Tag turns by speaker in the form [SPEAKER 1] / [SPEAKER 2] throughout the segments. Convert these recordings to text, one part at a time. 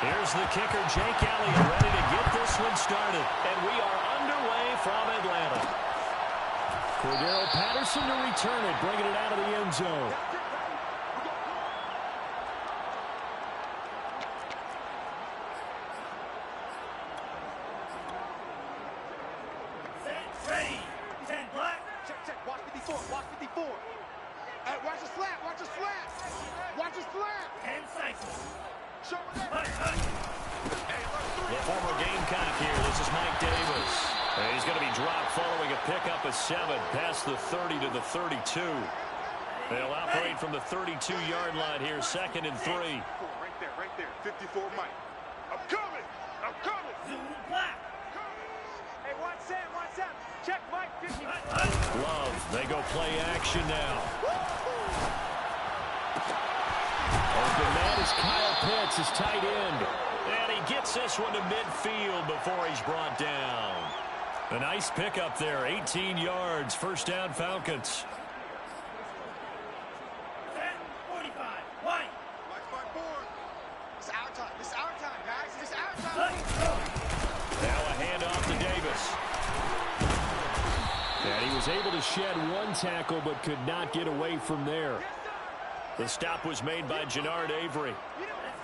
[SPEAKER 1] Here's the kicker, Jake Elliott, ready to get this one started. And we are underway from Atlanta. Cordero Patterson to return it, bringing it out of the end zone.
[SPEAKER 2] Ready. 10 black. Check. Watch 54. Hey, watch the slap. Watch the slap. 10 cycles. Show it up.
[SPEAKER 1] The former Gamecock here. This is Mike Davis. And he's going to be dropped following a pickup of 7 past the 30 to the 32. They'll operate from the 32-yard line here, 2nd and 3.
[SPEAKER 2] Right there. 54 Mike. I'm coming. Zulu black. Hey, watch Sam. Check Mike. 50.
[SPEAKER 1] Love, they go play action now. Open man is Kyle Pitts, his tight end. And he gets this one to midfield before he's brought down. A nice pickup there, 18 yards, first down Falcons.
[SPEAKER 2] 45. White. Mike's by 4. It's our time, guys. It's our time.
[SPEAKER 1] Now a handoff to Davis. And he was able to shed 1 tackle but could not get away from there. The stop was made by Jannard Avery.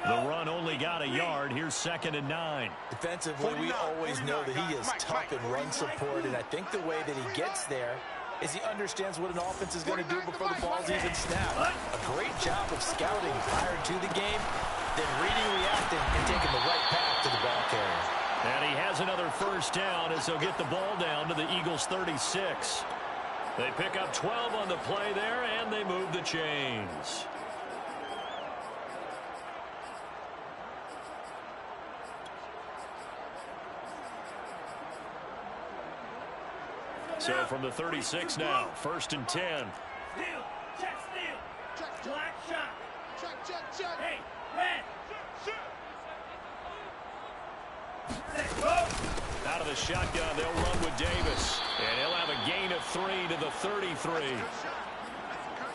[SPEAKER 1] The run only got a yard. Here's 2nd and 9.
[SPEAKER 3] Defensively, we always know that he is tough in run support, and I think the way that he gets there is he understands what an offense is going to do before the ball's even snapped. A great job of scouting prior to the game, then reading, reacting, and taking the right path to the ball carrier.
[SPEAKER 1] And he has another first down as he'll get the ball down to the Eagles' 36. They pick up 12 on the play there, and they move the chains. So from the 36 now, 1st and 10.
[SPEAKER 2] Steal. Black shot. Check. Hey, red.
[SPEAKER 1] Out of the shotgun, they'll run with Davis. And he'll have a gain of 3 to the 33.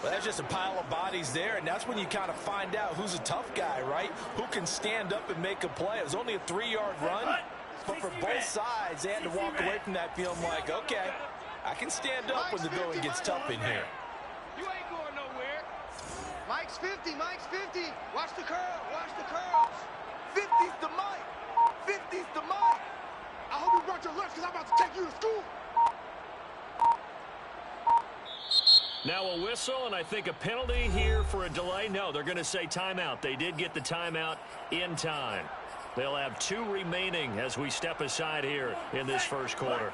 [SPEAKER 3] Well, that's just a pile of bodies there, and that's when you kind of find out who's a tough guy, right? Who can stand up and make a play. It was only a 3-yard run, but for both sides, they had to walk away from that feeling like, okay, I can stand up when the going gets tough in here.
[SPEAKER 2] You ain't going nowhere. Mike's 50. Watch the curls. 50's the Mike. I hope you brought your lunch because I'm about to take you to school.
[SPEAKER 1] Now a whistle, and I think a penalty here for a delay. No, they're going to say timeout. They did get the timeout in time. They'll have 2 remaining as we step aside here in this first quarter.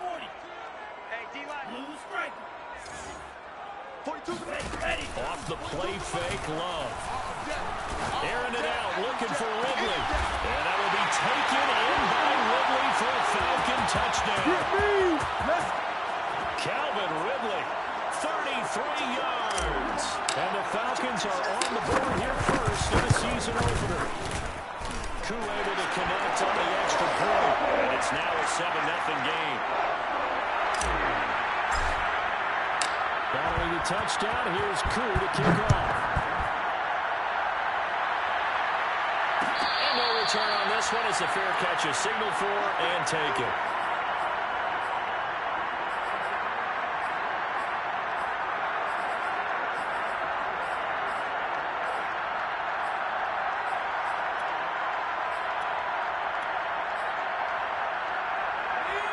[SPEAKER 2] Hey, D-line. Blue strike. 42.
[SPEAKER 1] Ready. Off the play fake, Love. Airing it out, looking for Ridley. And that will be taken in by Ridley for a Falcon touchdown. Calvin Ridley, 33 yards. And the Falcons are on the board here first in the season opener. Koo able to connect on the extra point. And it's now a 7-0 game. Following the touchdown, here's Koo to kick off. And no return on this one. It's a fair catch, a signal for and take it.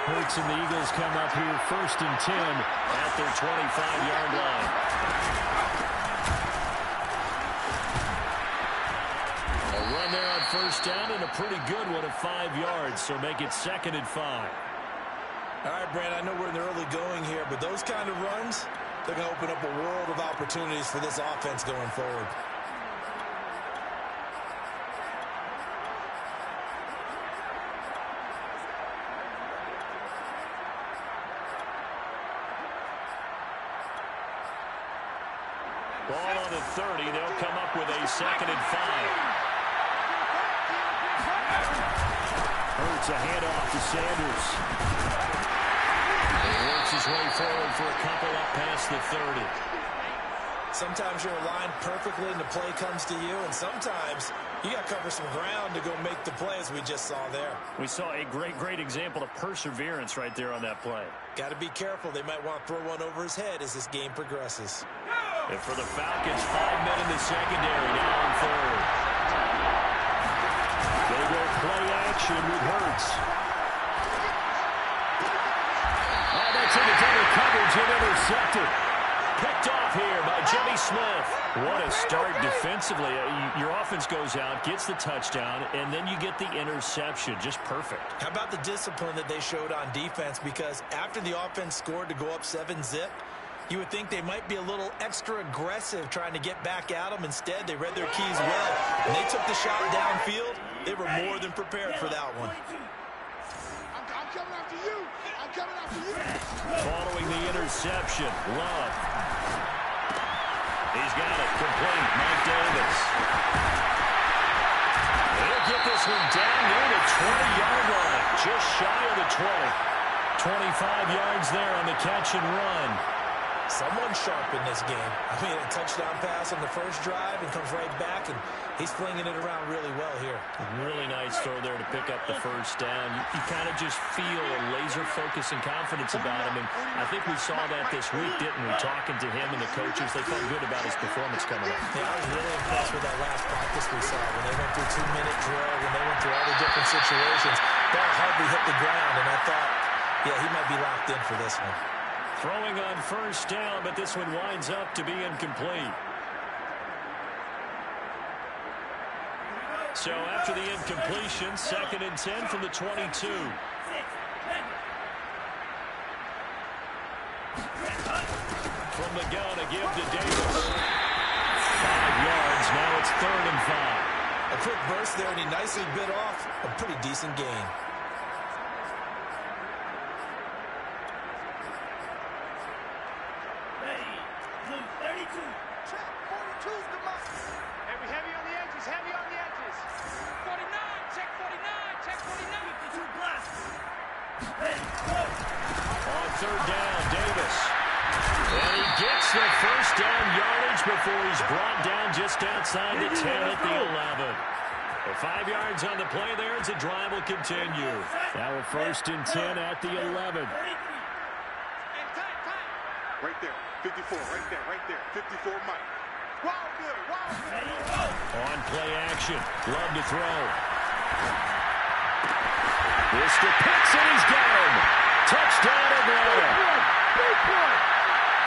[SPEAKER 1] Hurts and the Eagles come up here 1st and 10 at their 25-yard line. A run there on 1st down and a pretty good one of 5 yards, so make it 2nd and 5.
[SPEAKER 3] All right, Brand, I know we're in the early going here, but those kind of runs, they're going to open up a world of opportunities for this offense going forward.
[SPEAKER 1] Ball on the 30. They'll come up with a 2nd and 5. Hurts a handoff to Sanders. He works his way forward for a couple up past the 30.
[SPEAKER 3] Sometimes you're aligned perfectly and the play comes to you, and sometimes you got to cover some ground to go make the play, as we just saw there.
[SPEAKER 1] We saw a great example of perseverance right there on that play.
[SPEAKER 3] Got to be careful. They might want to throw one over his head as this game progresses.
[SPEAKER 1] And for the Falcons, 5 men in the secondary, now on third. They go play action with Hurts. Oh, that's into double coverage and intercepted. Picked off here by Jimmy Smith. What a start defensively. Your offense goes out, gets the touchdown, and then you get the interception. Just perfect. How about the discipline that they showed on defense? Because after the offense scored to go up 7-zip, you would think they might be a little extra aggressive trying to get back at them. Instead, they read their keys well. When they took the shot downfield, they were more than prepared for that one.
[SPEAKER 2] I'm coming after you. I'm coming after you.
[SPEAKER 1] Following the interception, Love. He's got it, complete, Mike Davis. He'll get this one down near the 20-yard line, just shy of the 20. 25 yards there on the catch and run.
[SPEAKER 3] Someone sharp in this game. I mean, a touchdown pass on the first drive and comes right back, and he's flinging it around really well here.
[SPEAKER 1] Really nice throw there to pick up the first down. You kind of just feel a laser focus and confidence about him, and I think we saw that this week, didn't we? Talking to him and the coaches, they felt good about his performance coming up.
[SPEAKER 3] Yeah, I was really impressed with that last practice we saw when they went through 2-minute drill, when they went through all the different situations. Ball hardly hit the ground, and I thought, yeah, he might be locked in for this one.
[SPEAKER 1] Throwing on first down, but this one winds up to be incomplete. So after the incompletion, 2nd and 10 from the 22. From the gun, a give to Davis. 5 yards, now it's 3rd and 5.
[SPEAKER 3] A quick burst there, and he nicely bit off a pretty decent gain.
[SPEAKER 1] Before he's brought down just outside the 10 at the 11. 5 yards on the play there as the drive will continue. Now a 1st and 10 at the 11.
[SPEAKER 2] Right there, 54, right there, 54, Mike. Wild good.
[SPEAKER 1] On play action, Love to throw. Mr. Pitts, and he's got him. Touchdown Atlanta.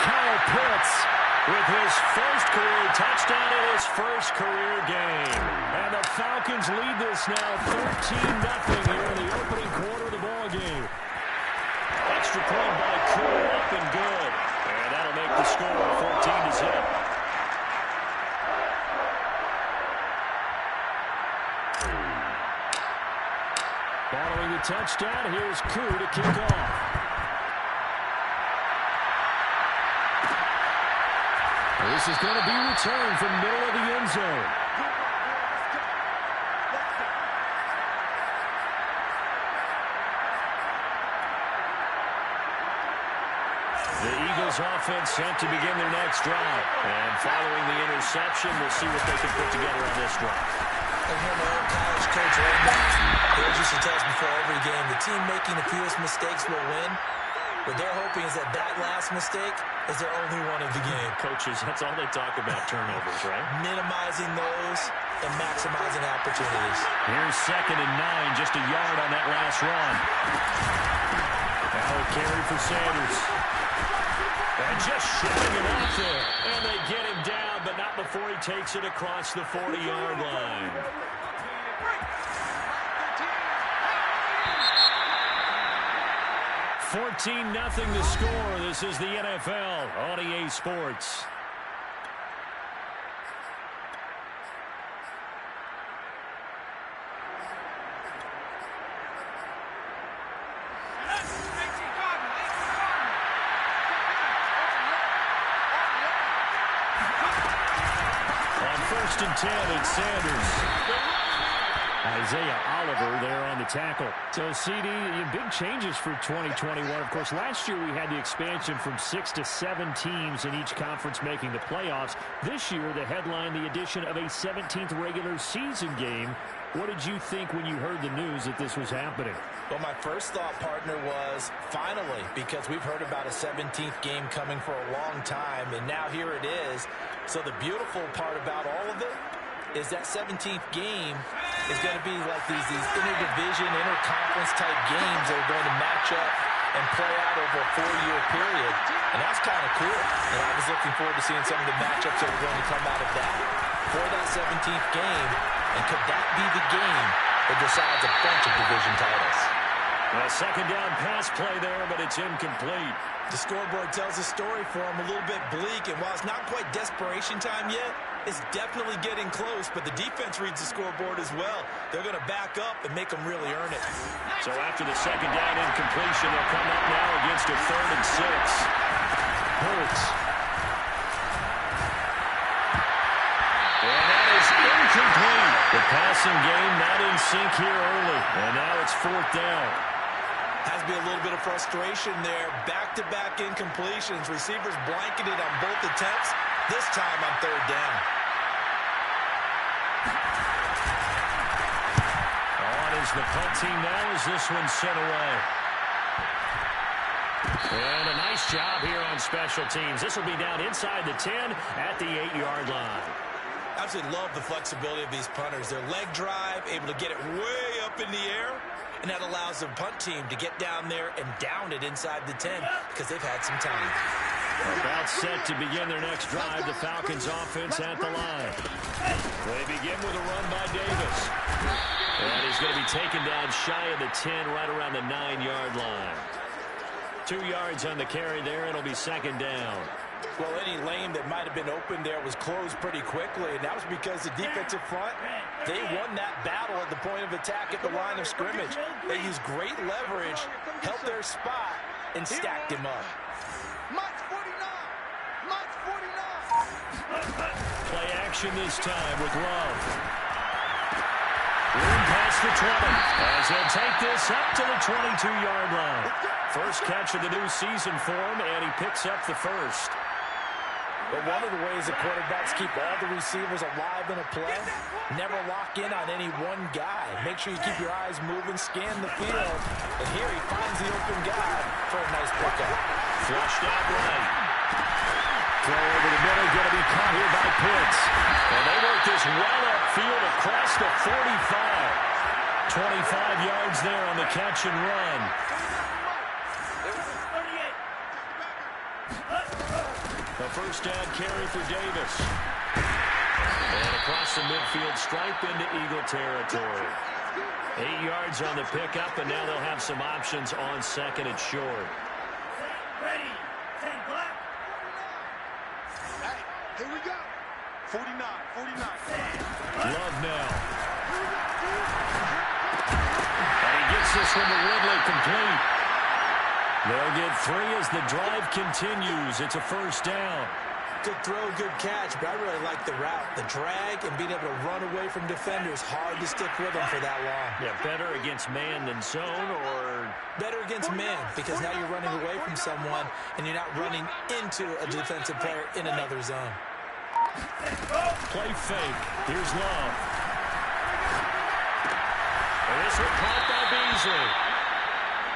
[SPEAKER 1] Kyle Pitts with his first career touchdown in his first career game. And the Falcons lead this now 13-0 here in the opening quarter of the ball game. Extra point by Cool, up and good. And that'll make the score 14-0. Following the touchdown, here's Koo to kick off. This is going to be returned from middle of the end zone. The Eagles offense set to begin their next drive. And following the interception, we'll see what they can put together on this drive.
[SPEAKER 3] And here, my old college coach right now, he used to tell us before every game, the team making the fewest mistakes will win. What they're hoping is that last mistake is their only one of the game.
[SPEAKER 1] Coaches, that's all they talk about, turnovers, right?
[SPEAKER 3] Minimizing those and maximizing opportunities.
[SPEAKER 1] Here's 2nd and 9, just a yard on that last run. Now a carry for Sanders. And just shoving him off there. And they get him down, but not before he takes it across the 40-yard line. 14-0 the score. This is the NFL on EA Sports. On 1st and 10, it's Sanders. Isaiah Oliver there on the tackle. So, CD, big changes for 2021. Of course, last year we had the expansion from 6 to 7 teams in each conference making the playoffs. This year, the headline, the addition of a 17th regular season game. What did you think when you heard the news that this was happening?
[SPEAKER 3] Well, my first thought, partner, was finally, because we've heard about a 17th game coming for a long time, and now here it is. So the beautiful part about all of it is that 17th game is going to be like these interdivision, interconference type games that are going to match up and play out over a 4-year period. And that's kind of cool. And I was looking forward to seeing some of the matchups that are going to come out of that for that 17th game. And could that be the game that decides a bunch of division titles?
[SPEAKER 1] A second down pass play there, but it's incomplete.
[SPEAKER 3] The scoreboard tells a story for him, a little bit bleak, and while it's not quite desperation time yet, it's definitely getting close, but the defense reads the scoreboard as well. They're going to back up and make them really earn it.
[SPEAKER 1] So after the second down incompletion, they'll come up now against a 3rd and 6. Hurts. And that is incomplete. The passing game not in sync here early, and now it's 4th down.
[SPEAKER 3] Has to be a little bit of frustration there. Back-to-back incompletions. Receivers blanketed on both attempts. This time on 3rd down.
[SPEAKER 1] On is the punt team now as this one's sent away. And a nice job here on special teams. This will be down inside the 10 at the 8-yard line.
[SPEAKER 3] Absolutely love the flexibility of these punters. Their leg drive, able to get it way up in the air. And that allows the punt team to get down there and down it inside the 10 because they've had some time.
[SPEAKER 1] About set to begin their next drive. The Falcons offense at the line. They begin with a run by Davis. And he's going to be taken down shy of the 10, right around the 9-yard line. 2 yards on the carry there. It'll be 2nd down.
[SPEAKER 3] Well, any lane that might have been open there was closed pretty quickly, and that was because the defensive front, they won that battle at the point of attack at the line of scrimmage. They used great leverage, held their spot, and stacked him up.
[SPEAKER 2] Mike's 49! Mike's 49!
[SPEAKER 1] Play action this time with Love. Room past the 20 as he'll take this up to the 22-yard line. First catch of the new season for him, and he picks up the first.
[SPEAKER 3] But one of the ways that quarterbacks keep all the receivers alive in a play, never lock in on any one guy. Make sure you keep your eyes moving, scan the field. And here he finds the open guy for a nice pickup.
[SPEAKER 1] Flushed out right. Throw over the middle, going to be caught here by Pitts. And they work this well upfield across the 45. 25 yards there on the catch and run. A first down carry for Davis. And across the midfield stripe into Eagle territory. 8 yards on the pickup, and now they'll have some options on 2nd and short.
[SPEAKER 2] Ready, 10 black. Hey, here we go. 49.
[SPEAKER 1] Love now. And he gets this one to Ridley complete. They'll get 3 as the drive continues. It's a first down.
[SPEAKER 3] Good throw, good catch, but I really like the route. The drag and being able to run away from defenders. Hard to stick with them for that long.
[SPEAKER 1] Yeah, better against man than zone, or
[SPEAKER 3] better against man, because now you're running away from someone and you're not running into a defensive player in another zone.
[SPEAKER 1] Play fake. Here's Love. And this one caught by Beasley.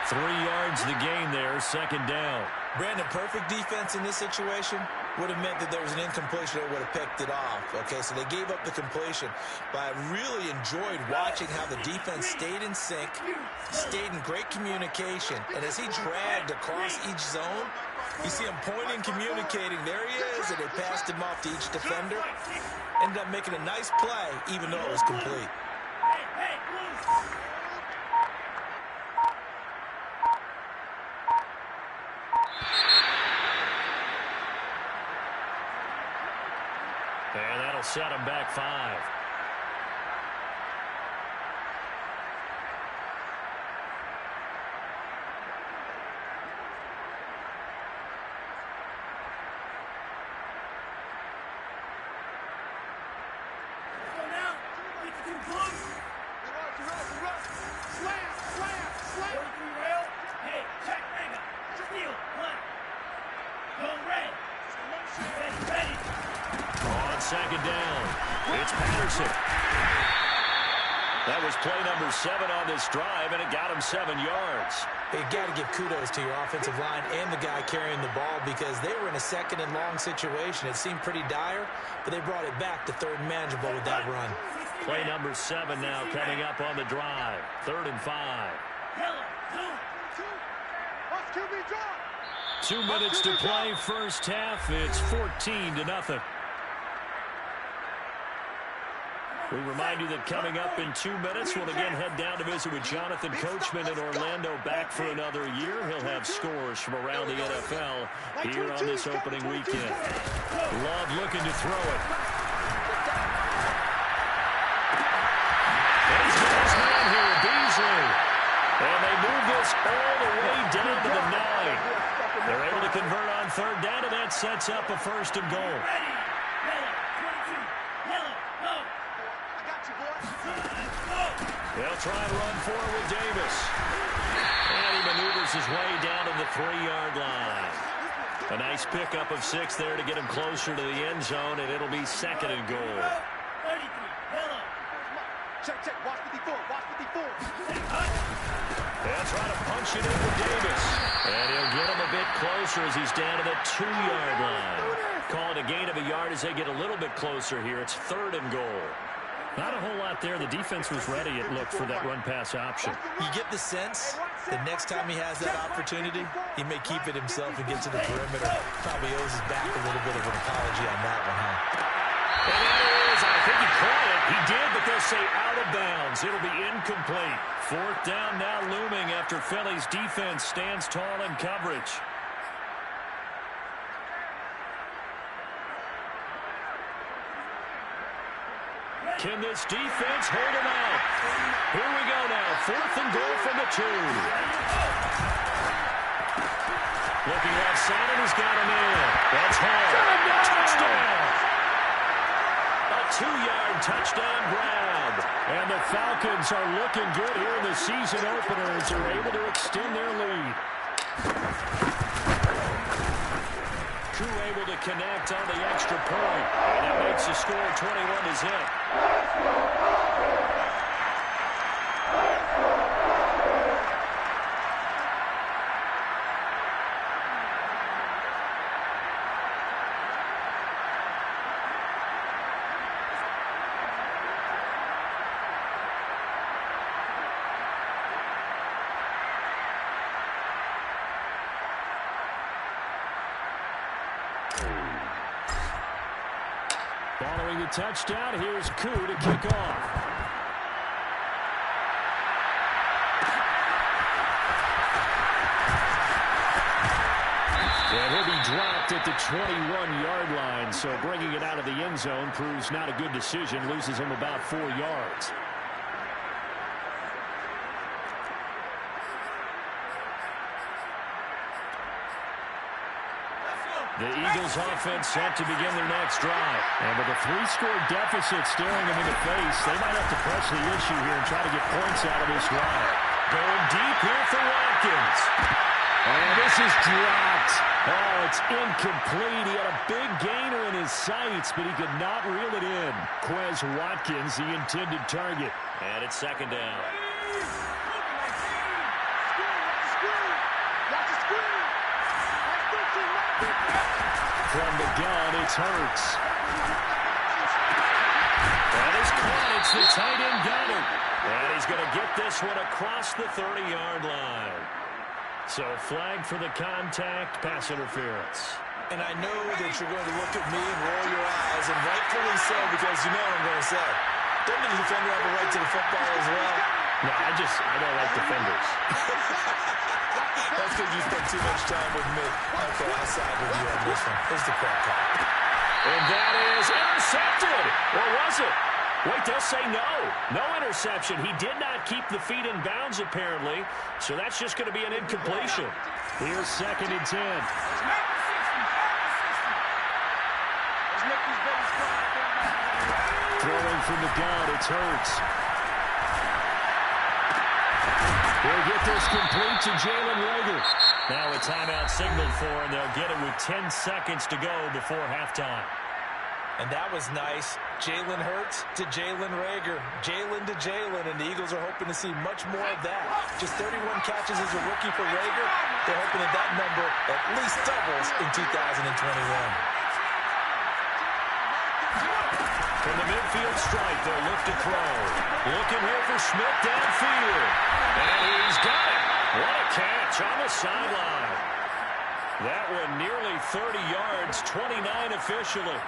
[SPEAKER 1] 3 yards the gain there, 2nd down.
[SPEAKER 3] Brandon, perfect defense in this situation would have meant that there was an incompletion that would have picked it off. Okay, so they gave up the completion. But I really enjoyed watching how the defense stayed in sync, stayed in great communication. And as he dragged across each zone, you see him pointing, communicating. There he is, and they passed him off to each defender. Ended up making a nice play, even though it was complete.
[SPEAKER 1] And that'll set him back 5. On second down, it's Patterson. That was play number 7 on this drive, and it got him 7 yards.
[SPEAKER 3] You got to give kudos to your offensive line and the guy carrying the ball because they were in a second and long situation. It seemed pretty dire, but they brought it back to third and manageable with that run.
[SPEAKER 1] Play number 7 now coming up on the drive. 3rd and 5. 2 minutes to play first half. It's 14-0. We remind you that coming up in 2 minutes, we'll again head down to visit with Jonathan Coachman in Orlando, back for another year. He'll have scores from around the NFL here on this opening weekend. Love looking to throw it. He's got his man here, Beasley. And they move this all the way down to the 9. They're able to convert on 3rd down, and that sets up a 1st and goal. They'll try and run forward with Davis. And he maneuvers his way down to the 3-yard line. A nice pickup of 6 there to get him closer to the end zone, and it'll be 2nd and goal.
[SPEAKER 2] Check, watch 54, watch 54.
[SPEAKER 1] They'll try to punch it in with Davis. And he'll get him a bit closer as he's down to the 2-yard line. Calling a gain of a yard as they get a little bit closer here. It's 3rd and goal. Not a whole lot there. The defense was ready, it looked, for that run-pass option.
[SPEAKER 3] You get the sense that next time he has that opportunity, he may keep it himself and get to the perimeter. Probably owes his back a little bit of an apology on that one, huh?
[SPEAKER 1] And that is, I think he caught it. He did, but they'll say out of bounds. It'll be incomplete. 4th down now looming after Philly's defense stands tall in coverage. Can this defense hold him out? Here we go now. 4th and goal from the 2. Looking left side, and he's got him in. That's Hall. Touchdown! A 2-yard touchdown grab. And the Falcons are looking good here in the season opener as they're able to extend their lead. Crew able to connect on the extra point. And that makes the score 21-0. Following the touchdown, here's Koo to kick off. And he'll be dropped at the 21-yard line, so bringing it out of the end zone proves not a good decision, loses him about 4 yards. The Eagles offense set to begin their next drive. And with a 3-score deficit staring them in the face, they might have to press the issue here and try to get points out of this drive. Going deep here for Watkins. And this is dropped. Oh, it's incomplete. He had a big gainer in his sights, but he could not reel it in. Quez Watkins, the intended target. And it's 2nd down. From the gun, it's Hurts. That is caught. It's the tight end Goddard. And he's going to get this one across the 30-yard line. So flag for the contact, pass interference.
[SPEAKER 3] And I know that you're going to look at me and roll your eyes, and rightfully so, because you know what I'm going to say. Doesn't the defender have a right to the football as well?
[SPEAKER 1] No, I don't like defenders.
[SPEAKER 3] That's because you spent too much time with me. Okay, I'll side with you on this one. Here's the crack call.
[SPEAKER 1] And that is intercepted. Or was it? Wait, they'll say no. No interception. He did not keep the feet in bounds, apparently. So that's just going to be an incompletion. Here's 2nd and 10. Throwing from the gun, it's Hurts. He'll get this complete to Jalen Reagor. Now a timeout signaled for, and they'll get it with 10 seconds to go before halftime.
[SPEAKER 3] And that was nice. Jalen Hurts to Jalen Reagor. Jalen to Jalen, and the Eagles are hoping to see much more of that. Just 31 catches as a rookie for Reagor. They're hoping that that number at least doubles in 2021.
[SPEAKER 1] From the midfield stripe, they'll look to throw. Looking here for Smith downfield. And he's got it. What a catch on the sideline. That one nearly 30 yards, 29 officially.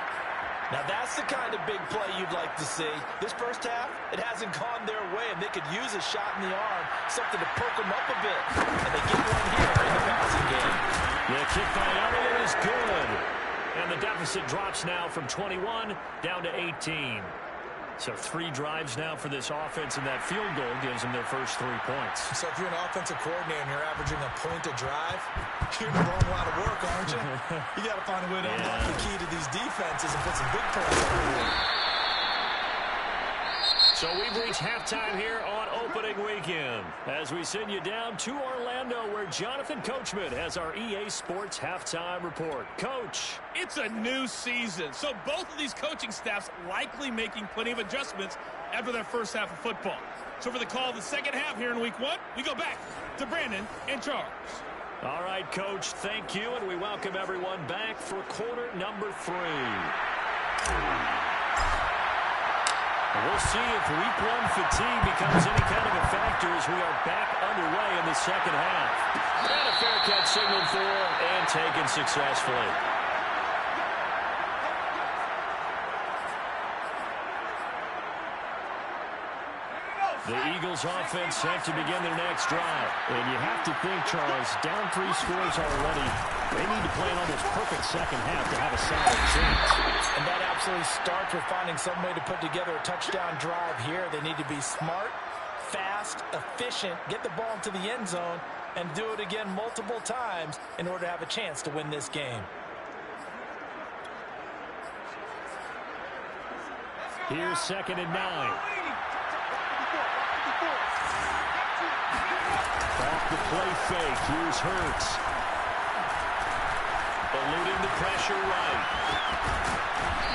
[SPEAKER 3] Now that's the kind of big play you'd like to see. This first half, it hasn't gone their way, and they could use a shot in the arm, something to poke them up a bit. And they get one here in the passing game.
[SPEAKER 1] The kick by Elliott is good. And the deficit drops now from 21 down to 18. So 3 drives now for this offense, and that field goal gives them their first 3 points.
[SPEAKER 3] So if you're an offensive coordinator and you're averaging a point a drive, you're in the wrong line of work, aren't you? You got to find a way to unlock the key to these defenses and put some big points on the board.
[SPEAKER 1] So we've reached halftime here on opening weekend as we send you down to Orlando, where Jonathan Coachman has our EA Sports halftime report. Coach.
[SPEAKER 4] It's a new season, so both of these coaching staffs likely making plenty of adjustments after their first half of football. So for the call of the second half here in week 1, we go back to Brandon and Charles.
[SPEAKER 1] All right, Coach, thank you, and we welcome everyone back for quarter number 3. We'll see if week 1 fatigue becomes any kind of a factor as we are back underway in the second half. And a fair catch signaled for and taken successfully. The Eagles offense set to begin their next drive. And you have to think, Charles, down 3 scores already. They need to play an almost perfect second half to have a solid chance.
[SPEAKER 3] And that absolutely starts with finding some way to put together a touchdown drive here. They need to be smart, fast, efficient, get the ball into the end zone, and do it again multiple times in order to have a chance to win this game.
[SPEAKER 1] Here's 2nd and 9. Off the play fake, here's Hurts. Eluding the pressure right.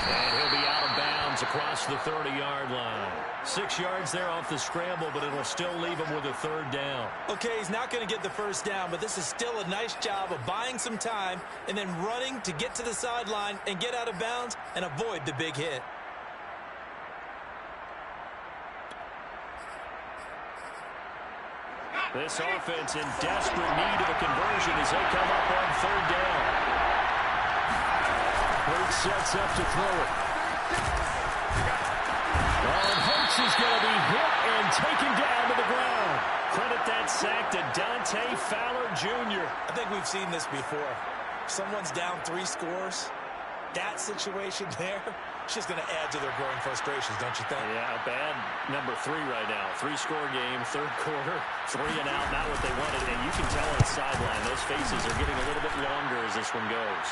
[SPEAKER 1] And he'll be out of bounds across the 30-yard line. 6 yards there off the scramble, but it'll still leave him with a 3rd down.
[SPEAKER 3] Okay, he's not going to get the first down, but this is still a nice job of buying some time and then running to get to the sideline and get out of bounds and avoid the big hit.
[SPEAKER 1] This offense in desperate need of a conversion as they come up on 3rd down. Hurts sets up to throw it. And Hurts is going to be hit and taken down to the ground. Credit that sack to Dante Fowler Jr.
[SPEAKER 3] I think we've seen this before. Someone's down 3 scores. That situation there, it's just going to add to their growing frustrations, don't you think?
[SPEAKER 1] Yeah, a bad number 3 right now. 3-score game, 3rd quarter, 3 and out, not what they wanted. And you can tell on the sideline, those faces are getting a little bit longer as this one goes.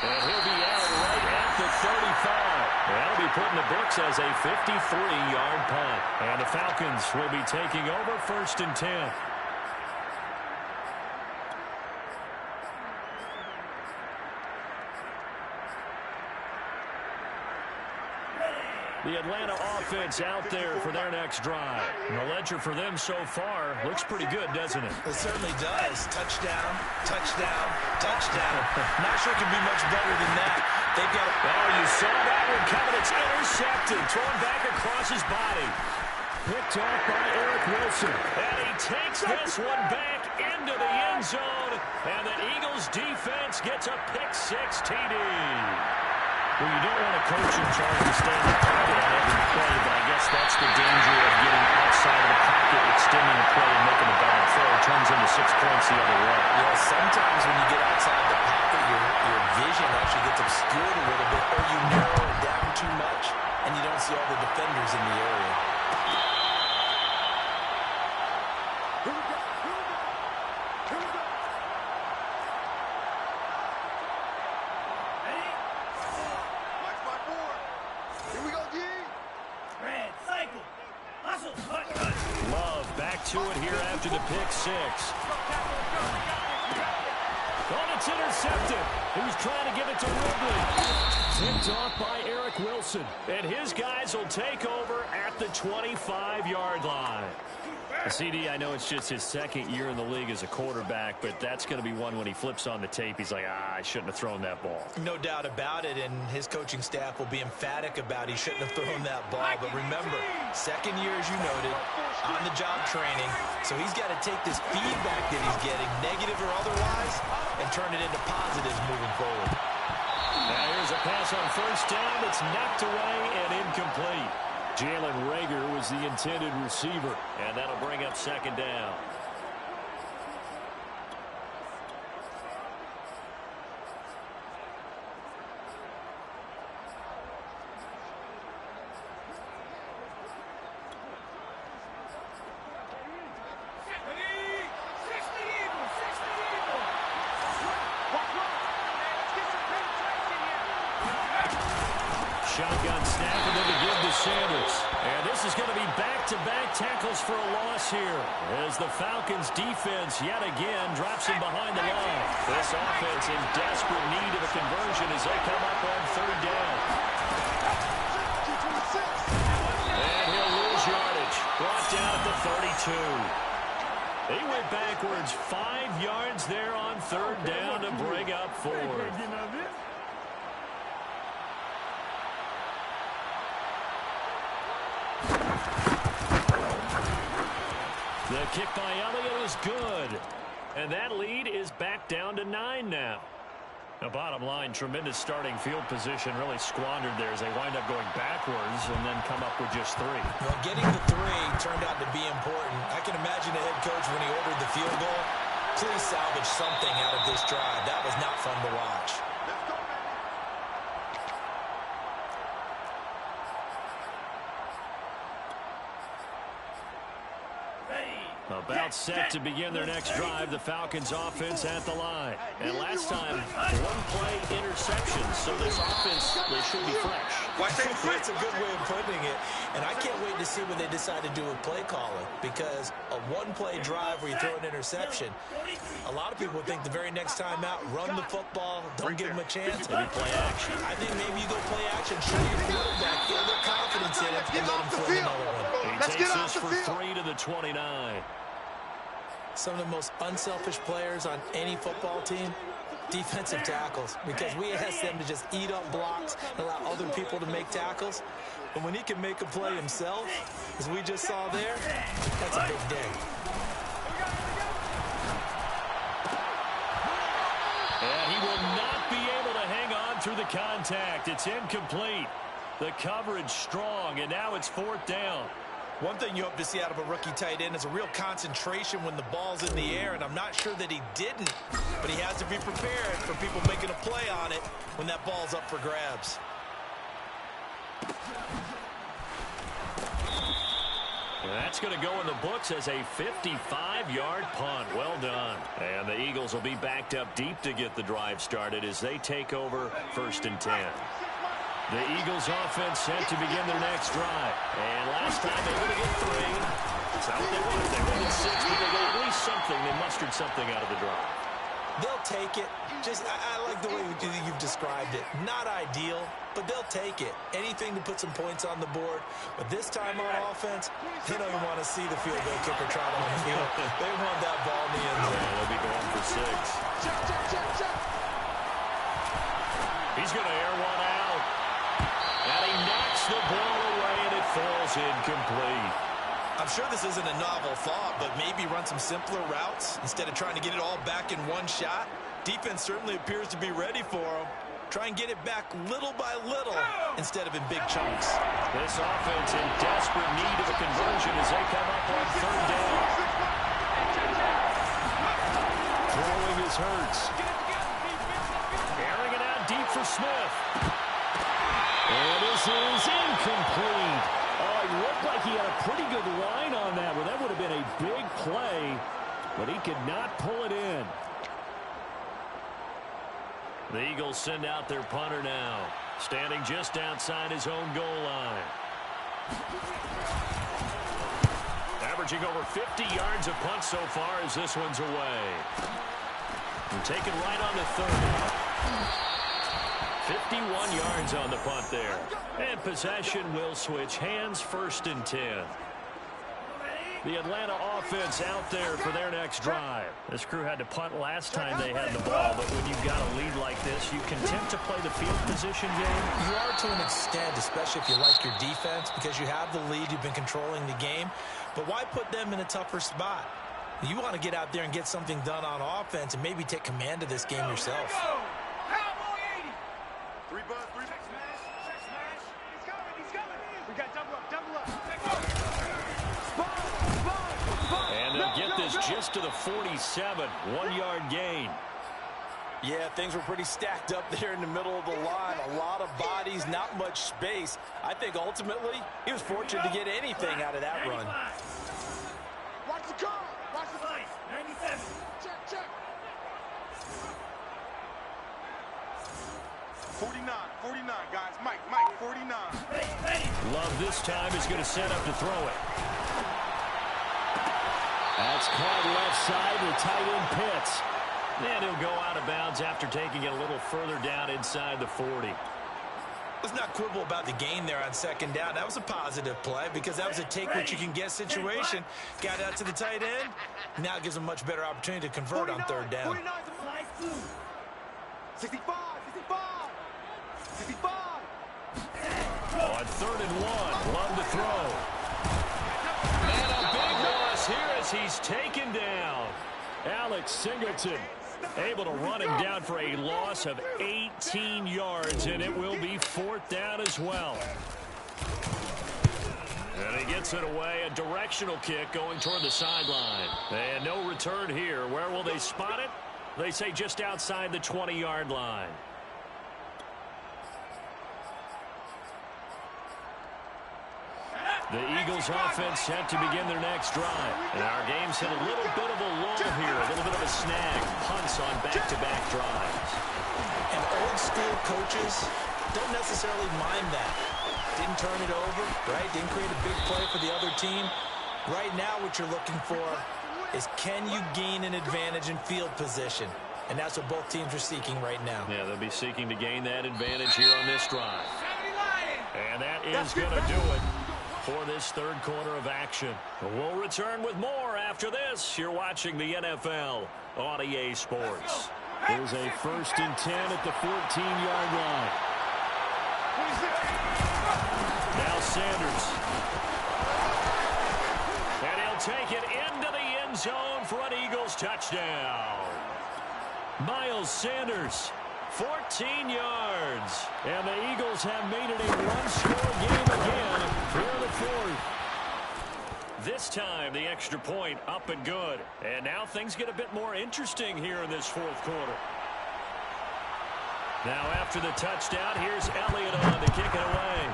[SPEAKER 1] And he'll be out right at the 35. That'll be put in the books as a 53-yard punt. And the Falcons will be taking over 1st and 10. The Atlanta offense out there for their next drive. And the ledger for them so far looks pretty good, doesn't it?
[SPEAKER 3] It certainly does. Touchdown, touchdown, touchdown. Not sure it can be much better than that. They've got a...
[SPEAKER 1] Oh, you saw that one coming. It's intercepted. Thrown back across his body. Picked off by Eric Wilson. And he takes this one back into the end zone. And the Eagles defense gets a pick-6 TD. Well, you don't want a coach in charge to stand in the pocket on every play, but I guess that's the danger of getting outside of the pocket, extending the play, and making a bad throw. It turns into 6 points the other way.
[SPEAKER 3] Yeah, sometimes when you get outside the pocket, your vision actually gets obscured a little bit, or you narrow it down too much, and you don't see all the defenders in the area.
[SPEAKER 1] Love back to it here after the pick six. Oh, it's intercepted. He was trying to give it to Ridley. Tipped off by Eric Wilson. And his guys will take over at the 25-yard line. CD, I know it's just his second year in the league as a quarterback, but that's going to be one when he flips on the tape, he's like, I shouldn't have thrown that ball.
[SPEAKER 3] No doubt about it, and his coaching staff will be emphatic about he shouldn't have thrown that ball. But remember, second year, as you noted, on-the-job training, so he's got to take this feedback that he's getting, negative or otherwise, and turn it into positives moving forward.
[SPEAKER 1] Now here's a pass on first down. It's knocked away and incomplete. Jalen Reagor was the intended receiver, and that'll bring up second down. Shotgun snap, and then to give to Sanders. And this is going to be back-to-back tackles for a loss here as the Falcons defense yet again drops him behind the line. This offense in desperate need of a conversion as they come up on third down. And he'll lose yardage. Brought down at the 32. He went backwards 5 yards there on third down to bring up fourth. The kick by Elliott is good. And that lead is back down to 9 now. The bottom line, tremendous starting field position, really squandered there as they wind up going backwards and then come up with just 3.
[SPEAKER 3] Well, getting the 3 turned out to be important. I can imagine the head coach when he ordered the field goal. Please salvage something out of this drive. That was not fun to watch.
[SPEAKER 1] About set to begin their next drive, the Falcons offense at the line. And last time, 1-play interception, so this offense, they should be fresh.
[SPEAKER 3] That's a good way of putting it. And I can't wait to see what they decide to do with play calling, because a 1-play drive where you throw an interception, a lot of people think the very next time out, run the football, don't give them a chance.
[SPEAKER 1] Maybe play action.
[SPEAKER 3] I think maybe you go play action, show your quarterback, get a little confidence in it, and let him throw another one.
[SPEAKER 1] He takes this for 3 to the 29.
[SPEAKER 3] Some of the most unselfish players on any football team, defensive tackles, because we ask them to just eat up blocks and allow other people to make tackles. But when he can make a play himself, as we just saw there, that's a big day.
[SPEAKER 1] And he will not be able to hang on through the contact. It's incomplete. The coverage strong, and now it's fourth down.
[SPEAKER 3] One thing you hope to see out of a rookie tight end is a real concentration when the ball's in the air, and I'm not sure that he didn't, but he has to be prepared for people making a play on it when that ball's up for grabs.
[SPEAKER 1] That's going to go in the books as a 55-yard punt. Well done. And the Eagles will be backed up deep to get the drive started as they take over 1st and 10. The Eagles offense set to begin their next drive. And last time they would have get 3. That's not what they wanted. They wanted 6, but they got at least something. They mustered something out of the drive.
[SPEAKER 3] They'll take it. I like the way you've described it. Not ideal, but they'll take it. Anything to put some points on the board. But this time on offense, they don't even want to see the field goal kicker trot on the field. They want that ball in the end zone.
[SPEAKER 1] Yeah, they'll be going for 6. He's going to air one out. And he knocks the ball away, and it falls incomplete.
[SPEAKER 3] I'm sure this isn't a novel thought, but maybe run some simpler routes instead of trying to get it all back in one shot. Defense certainly appears to be ready for him. Try and get it back little by little instead of in big chunks.
[SPEAKER 1] This offense in desperate need of a conversion as they come up on third down. Throwing is Hurts. Airing it out deep for Smith. And this is incomplete. Oh, it looked like he had a pretty good line on that one. That would have been a big play, but he could not pull it in. The Eagles send out their punter now, standing just outside his own goal line. averaging over 50 yards a punt so far as this one's away. And taken right on the 30. 51 yards on the punt there. And possession will switch hands, 1st and 10. The Atlanta offense out there for their next drive. This crew had to punt last time they had the ball, but when you've got a lead like this, you content to play the field position game?
[SPEAKER 3] You are to an extent, especially if you like your defense, because you have the lead, you've been controlling the game. But why put them in a tougher spot? You want to get out there and get something done on offense and maybe take command of this game yourself.
[SPEAKER 2] We got double up, double up.
[SPEAKER 1] And they'll get this just to the 47, 1-yard gain.
[SPEAKER 3] Yeah, things were pretty stacked up there in the middle of the line. A lot of bodies, not much space. I think ultimately he was fortunate to get anything out of that run.
[SPEAKER 2] Watch the car. Watch the line. 97. Check, check. 49, guys. Mike, 49.
[SPEAKER 1] Love this time is going to set up to throw it. That's caught left side. The tight end Pitts. And he'll go out of bounds after taking it a little further down inside the 40.
[SPEAKER 3] Let's not quibble about the gain there on 2nd down. That was a positive play because that was a take-what-you-can-get situation. Got out to the tight end. Now it gives them a much better opportunity to convert on 3rd down.
[SPEAKER 2] 65. 65.
[SPEAKER 1] On 3rd and 1, Love to throw. And a big loss here as he's taken down. Alex Singleton able to run him down for a loss of 18 yards, and it will be 4th down as well. And he gets it away, a directional kick going toward the sideline. And no return here. Where will they spot it? They say just outside the 20-yard line. The Eagles offense set to begin their next drive. And our game's hit a little bit of a lull here, a little bit of a snag. Punts on back-to-back drives.
[SPEAKER 3] And old-school coaches don't necessarily mind that. Didn't turn it over, right? Didn't create a big play for the other team. Right now what you're looking for is can you gain an advantage in field position? And that's what both teams are seeking right now. Yeah,
[SPEAKER 1] they'll be seeking to gain that advantage here on this drive. And that is going to do it for this 3rd quarter of action. We'll return with more after this. You're watching the NFL on EA Sports. Here's a 1st and 10 at the 14-yard line. Now Sanders. And he'll take it into the end zone for an Eagles touchdown. Miles Sanders, 14 yards. And the Eagles have made it a one-score game again here in the 4th. This time, the extra point up and good. And now things get a bit more interesting here in this 4th quarter. Now after the touchdown, here's Elliott on to kick it away.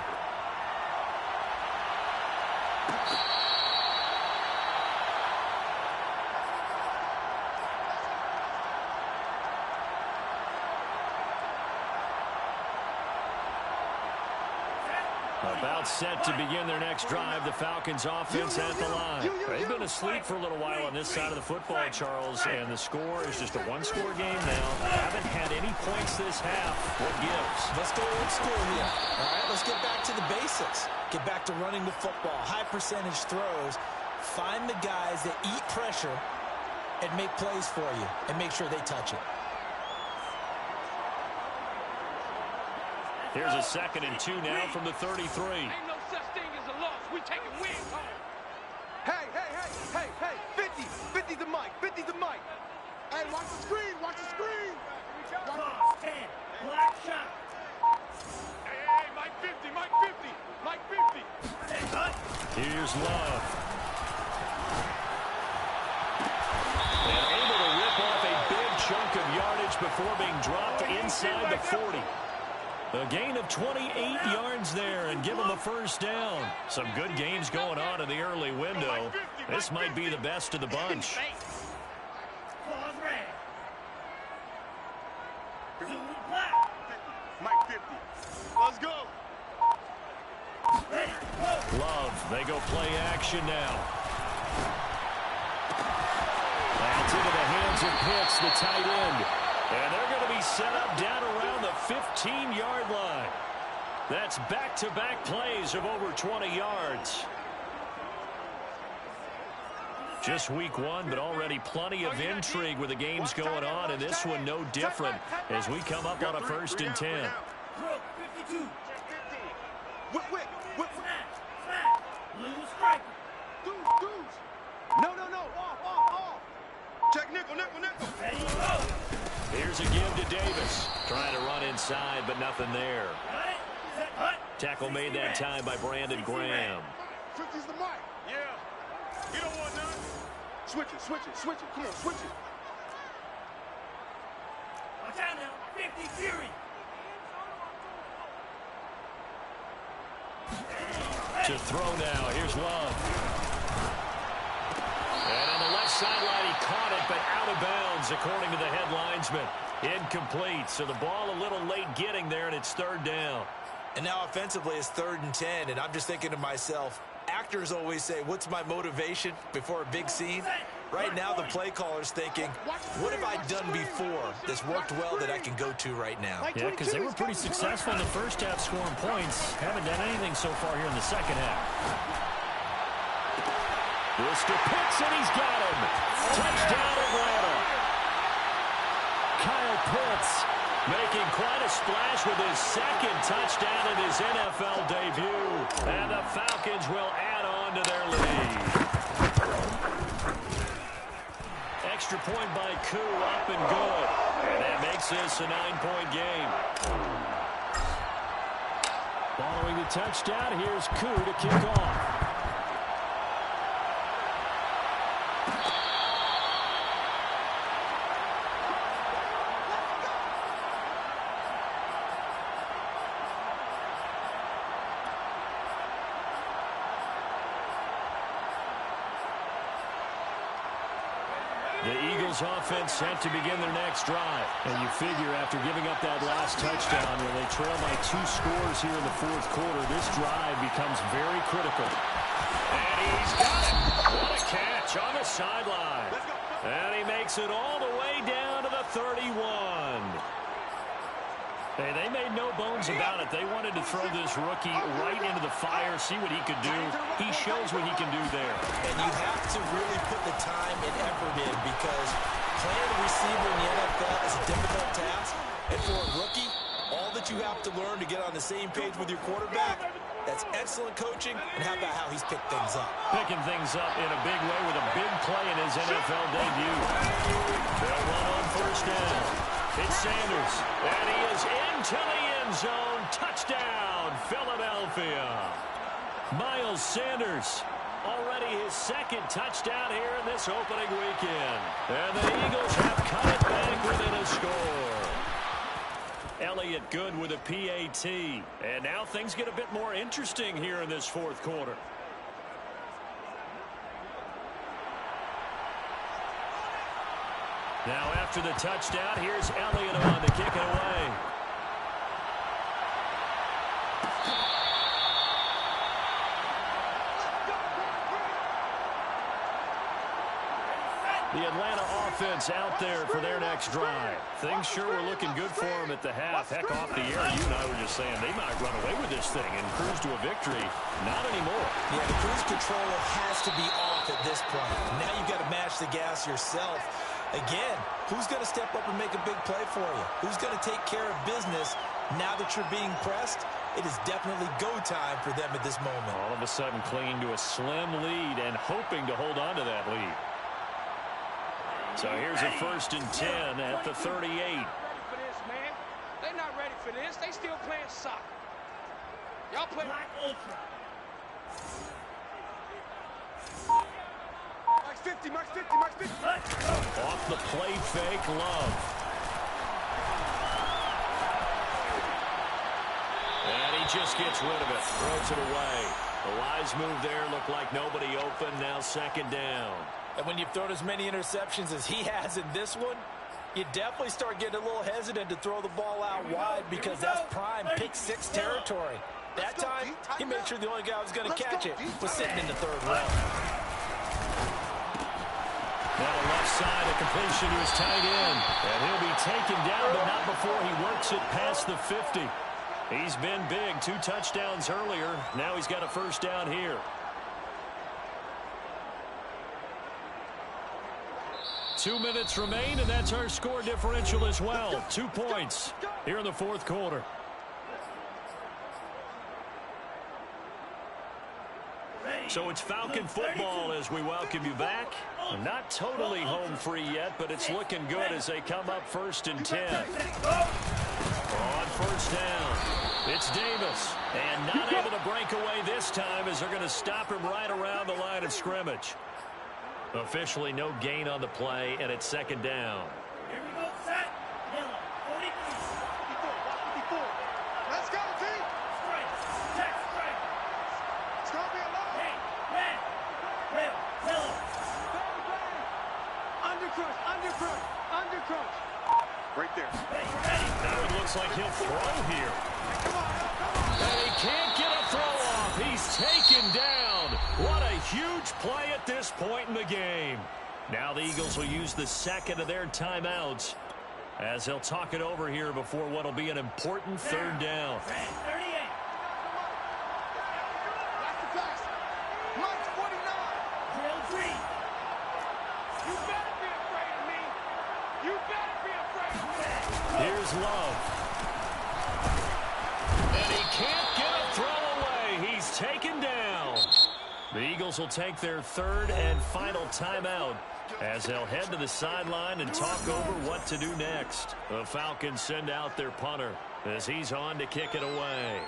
[SPEAKER 1] About set to begin their next drive, the Falcons offense at the line. They've been asleep for a little while on this side of the football, Charles, and the score is just a one-score game now. Haven't had any points this half. What gives?
[SPEAKER 3] Let's go old school here. All right, let's get back to the basics. Get back to running the football, high percentage throws. Find the guys that eat pressure and make plays for you and make sure they touch it.
[SPEAKER 1] Here's a 2nd and 2 now from the 33.
[SPEAKER 2] Ain't no such thing as a loss. We taking wins home. Hey. 50. 50 the mic. 50 the mic. Hey, watch the screen. Watch the screen. 10. Black shot. Hey, Mike 50. Mike 50. Mike 50.
[SPEAKER 1] Here's Love. And able to rip off a big chunk of yardage before being dropped inside the 40. A gain of 28 yards there and give them a 1st down. Some good games going on in the early window. This might be the best of the bunch.
[SPEAKER 2] Mike 50. Let's go.
[SPEAKER 1] Love, they go play action now. That's into the hands of Pitts, the tight end. And they're going to be set up down around the 15-yard line. That's back-to-back plays of over 20 yards. Just week one, but already plenty of intrigue with the games going on, and this one no different as we come up on a 1st and 10.
[SPEAKER 2] No. Off. Check nickel.
[SPEAKER 1] Here's a give to Davis. Trying to run inside, but nothing there. Tackle made that time by Brandon Graham.
[SPEAKER 2] 50's the mic. Yeah. You don't want none. Switch it. Come on, switch it.
[SPEAKER 5] Watch out now. 50 Fury.
[SPEAKER 1] To throw now. Here's Love. And on the left sideline, he caught it, but out of bounds, according to the head linesman. Incomplete. So the ball a little late getting there, and it's 3rd down.
[SPEAKER 3] And now offensively it's 3rd and 10, and I'm just thinking to myself, actors always say, what's my motivation before a big scene? Right now the play caller's thinking, what have I done before that's worked well that I can go to right now?
[SPEAKER 1] Yeah, because they were pretty successful in the first half scoring points. Haven't done anything so far here in the second half. This to Pitts, and he's got him. Touchdown, Atlanta. Kyle Pitts making quite a splash with his 2nd touchdown in his NFL debut. And the Falcons will add on to their lead. Extra point by Koo, up and good. And that makes this a 9-point game. Following the touchdown, here's Koo to kick off. The Eagles offense set to begin their next drive. And you figure after giving up that last touchdown, when they trail by 2 scores here in the 4th quarter, this drive becomes very critical. And he's got it. What a catch on the sideline. And he makes it all the way down to the 31. Hey, they made no bones about it. They wanted to throw this rookie right into the fire, see what he could do. He shows what he can do there.
[SPEAKER 3] And you have to really put the time and effort in because playing a receiver in the NFL is a difficult task. And for a rookie, all that you have to learn to get on the same page with your quarterback, that's excellent coaching. And how about how he's picked things up?
[SPEAKER 1] Picking things up in a big way with a big play in his NFL debut. They'll run on 1st down. It's Sanders, and he is into the end zone. Touchdown, Philadelphia. Miles Sanders, already his 2nd touchdown here in this opening weekend. And the Eagles have cut it back within a score. Elliott good with a PAT. And now things get a bit more interesting here in this 4th quarter. Now after the touchdown, here's Elliott on to kick it away. The Atlanta offense out there for their next drive. Things sure were looking good for them at the half. Heck, off the air, you and I were just saying they might run away with this thing and cruise to a victory. Not anymore.
[SPEAKER 3] Yeah, the cruise control has to be off at this point. Now you've got to match the gas yourself. Again, who's going to step up and make a big play for you? Who's going to take care of business now that you're being pressed? It is definitely go time for them at this moment.
[SPEAKER 1] All of a sudden clinging to a slim lead and hoping to hold on to that lead. So here's a 1st and 10 at the 38.
[SPEAKER 2] Ready for this, man. They're not ready for this. They still playing soccer. Y'all play like ultra. Max 50, Max 50, Max 50.
[SPEAKER 1] Off the play fake, Love. And he just gets rid of it. Throws it away. The wise move there. Looked like nobody open. Now 2nd down.
[SPEAKER 3] And when you've thrown as many interceptions as he has in this one, you definitely start getting a little hesitant to throw the ball out wide because that's prime pick 6 territory. That time, he made sure the only guy who was going to catch it was sitting in the 3rd round.
[SPEAKER 1] Now left side, a completion to his tight end. And he'll be taken down, but not before he works it past the 50. He's been big. 2 touchdowns earlier. Now he's got a first down here. Two minutes remain, and that's our score differential as well. 2 points here in the fourth quarter. So it's Falcon football as we welcome you back. Not totally home free yet, but it's looking good as they come up 1st and 10. On first down, it's Davis. And not able to break away this time as they're going to stop him right around the line of scrimmage. Officially no gain on the play, and it's 2nd down.
[SPEAKER 5] Here we go, set. Yellow, 43.
[SPEAKER 2] 54. Let's go, team.
[SPEAKER 5] Strike. Check, strike.
[SPEAKER 2] It's going to be a long.
[SPEAKER 5] Hey, red. Red, yellow.
[SPEAKER 2] Undercrush. Right there.
[SPEAKER 5] Hey, ready.
[SPEAKER 1] Now it looks like he'll throw here.
[SPEAKER 2] Come on.
[SPEAKER 1] And he can't get a throw off. He's taken down. What a huge play at this point in the game. Now the Eagles will use the 2nd of their timeouts as they'll talk it over here before what will be an important 3rd down.
[SPEAKER 5] Red, 38.
[SPEAKER 2] That's the pass. Mike's 49.
[SPEAKER 5] Drill 3.
[SPEAKER 2] You better be afraid of me. You better be afraid of me.
[SPEAKER 1] Here's Love. And he can't get a throw away. He's taken down. The Eagles will take their 3rd and final timeout as they'll head to the sideline and talk over what to do next. The Falcons send out their punter as he's on to kick it away.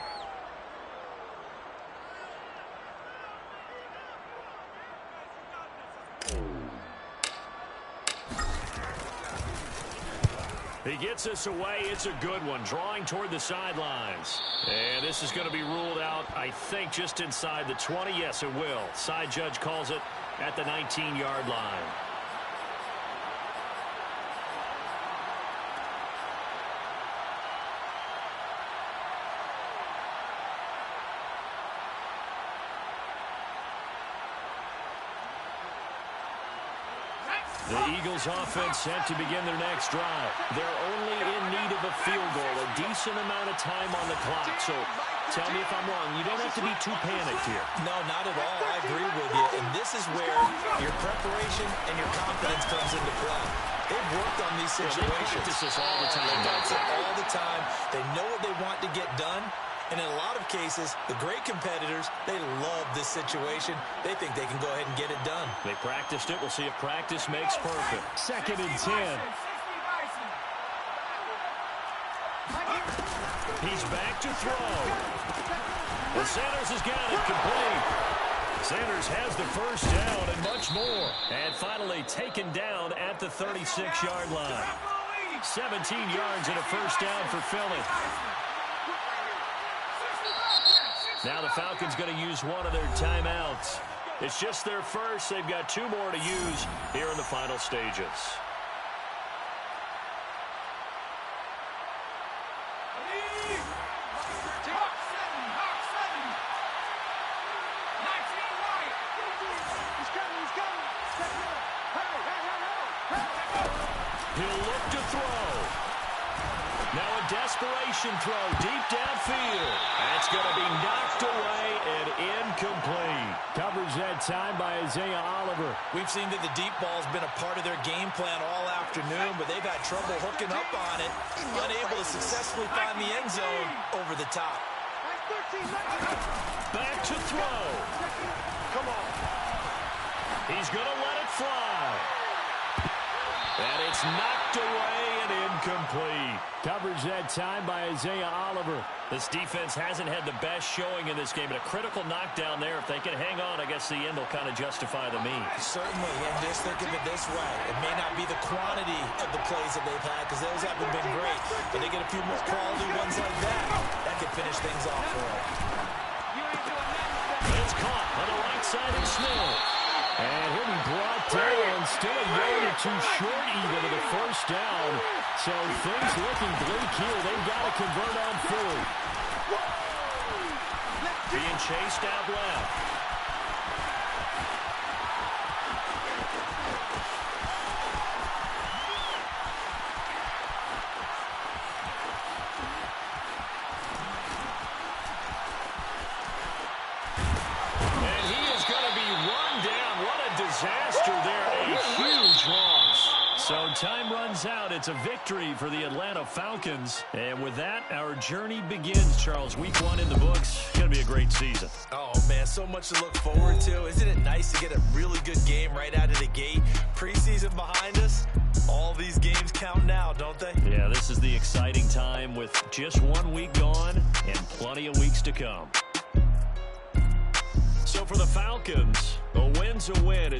[SPEAKER 1] He gets us away. It's a good one, drawing toward the sidelines. And this is going to be ruled out, I think, just inside the 20. Yes, it will. Side judge calls it at the 19-yard line. The Eagles offense set to begin their next drive. They're only in need of a field goal, a decent amount of time on the clock. So tell me if I'm wrong. You don't have to be too panicked here.
[SPEAKER 3] No, not at all. I agree with you. And this is where your preparation and your confidence comes into play. They've worked on these situations.
[SPEAKER 1] They practice this all the time.
[SPEAKER 3] They practice it all the time. They know what they want to get done. And in a lot of cases, the great competitors, they love this situation. They think they can go ahead and get it done.
[SPEAKER 1] They practiced it. We'll see if practice makes perfect. 2nd and 10. He's back to throw. And Sanders has got it complete. Sanders has the first down and much more. And finally taken down at the 36-yard line. 17 yards and a first down for Philly. Now the Falcons going to use one of their timeouts. It's just their first. They've got 2 more to use here in the final stages. He'll look to throw. Now a desperation throw deep downfield. That's going to be knocked away and incomplete. Coverage that time by Isaiah Oliver.
[SPEAKER 3] We've seen that the deep ball's been a part of their game plan all afternoon, but they've had trouble hooking up on it, unable to successfully find the end zone over the top.
[SPEAKER 1] Back to throw.
[SPEAKER 2] Come on.
[SPEAKER 1] He's going to let it fly. And it's knocked away and incomplete. Coverage that time by Isaiah Oliver. This defense hasn't had the best showing in this game, but a critical knockdown there. If they can hang on, I guess the end will kind of justify the means.
[SPEAKER 3] Certainly, and just think of it this way. It may not be the quantity of the plays that they've had, because those haven't been great, but they get a few more quality ones like that. That could finish things off for them.
[SPEAKER 1] It's caught on the right side of Smith. And he'll be brought down. Still a yard or 2 short even of the first down. So things looking bleak here. They've got to convert on 4th. Being chased out left. time runs out. It's a victory for the Atlanta Falcons. And with that, our journey begins, Charles. Week 1 in the books. Going to be a great season.
[SPEAKER 3] Oh, man, so much to look forward to. Isn't it nice to get a really good game right out of the gate? Preseason behind us. All these games count now, don't they?
[SPEAKER 1] Yeah, this is the exciting time with just 1 week gone and plenty of weeks to come. So for the Falcons, a win's a win.